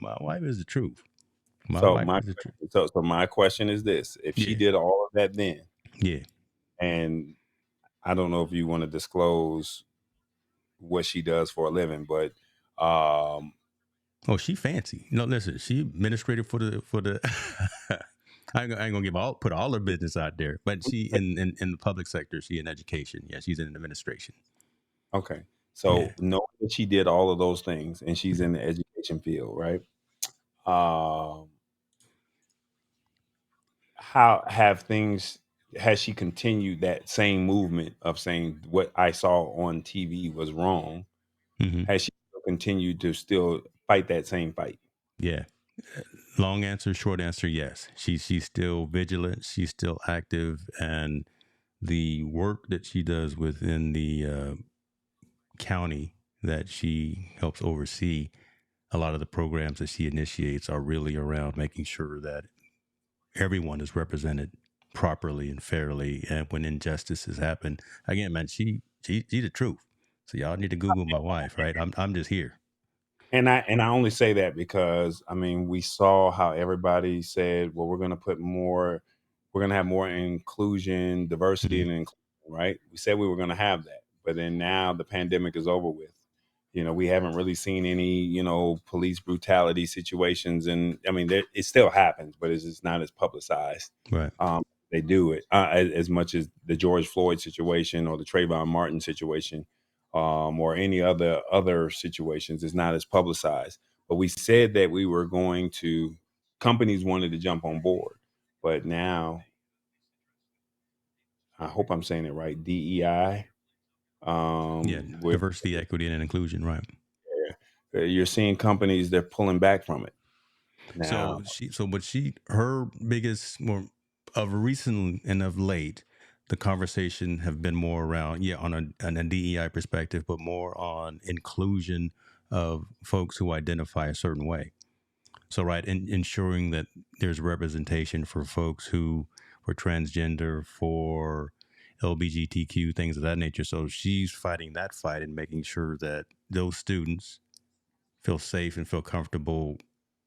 My wife is the truth. My So wife my is the truth. so my question is this: if she Yeah, did all of that then, yeah. and I don't know if you want to disclose what she does for a living, but um, Oh, she fancy. No, listen, she administrated for the. I ain't gonna put all her business out there, but she in the public sector. She in education. Yeah, she's in administration. okay. Yeah. So knowing that she did all of those things and she's in the education field, right? Um, how have things has she continued that same movement of saying what I saw on TV was wrong? Hmm. Has she continued to still fight that same fight? Yeah. Long answer, short answer, yes. She's still vigilant. She's still active, and the work that she does within the county that she helps oversee, a lot of the programs that she initiates are really around making sure that everyone is represented properly and fairly. And when injustices happen, again, man, she's the truth. So y'all need to Google my wife, right? I'm just here. And I only say that because I mean we saw how everybody said, well, we're gonna have more inclusion, diversity, Hmm. and inclusion, right? We said we were gonna have that, but then now the pandemic is over with. We haven't really seen any, police brutality situations, and I mean, it still happens, but it's just not as publicized. Right. They do it as much as the George Floyd situation or the Trayvon Martin situation, or any other situations. Is not as publicized. But we said that we were going to. Companies wanted to jump on board, but now I hope I'm saying it right. DEI. Yeah. Where Diversity, equity, and inclusion. Right. you're seeing companies they're pulling back from it now. Her biggest, more of recent and of late, the conversation have been more around, yeah, on a DEI perspective, but more on inclusion of folks who identify a certain way. So, right, ensuring that there's representation for folks who were transgender, for LGBTQ, things of that nature. So she's fighting that fight and making sure that those students feel safe and feel comfortable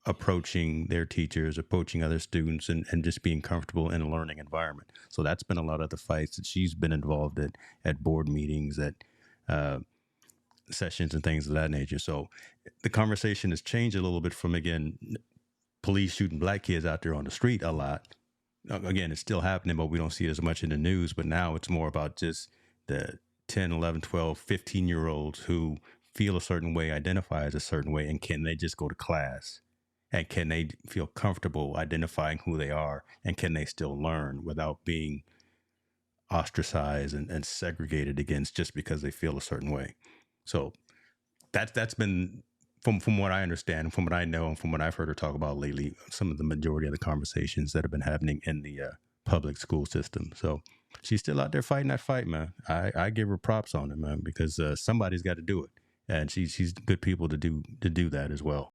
approaching their teachers, approaching other students, and just being comfortable in a learning environment. So that's been a lot of the fights that she's been involved in at board meetings, at uh, sessions, and things of that nature. So the conversation has changed a little bit from, again, police shooting black kids out there on the street a lot. Again, it's still happening, but we don't see it as much in the news. But now it's more about just the 10, 11, 12, 15-year olds who feel a certain way, identify as a certain way, and can they just go to class? And can they feel comfortable identifying who they are? And can they still learn without being ostracized and segregated against just because they feel a certain way? So that's been, from what I understand, from what I know, and from what I've heard her talk about lately, some of the majority of the conversations that have been happening in the public school system. So she's still out there fighting that fight, man. I give her props on it, man, because somebody's got to do it, and she's good people to do that as well.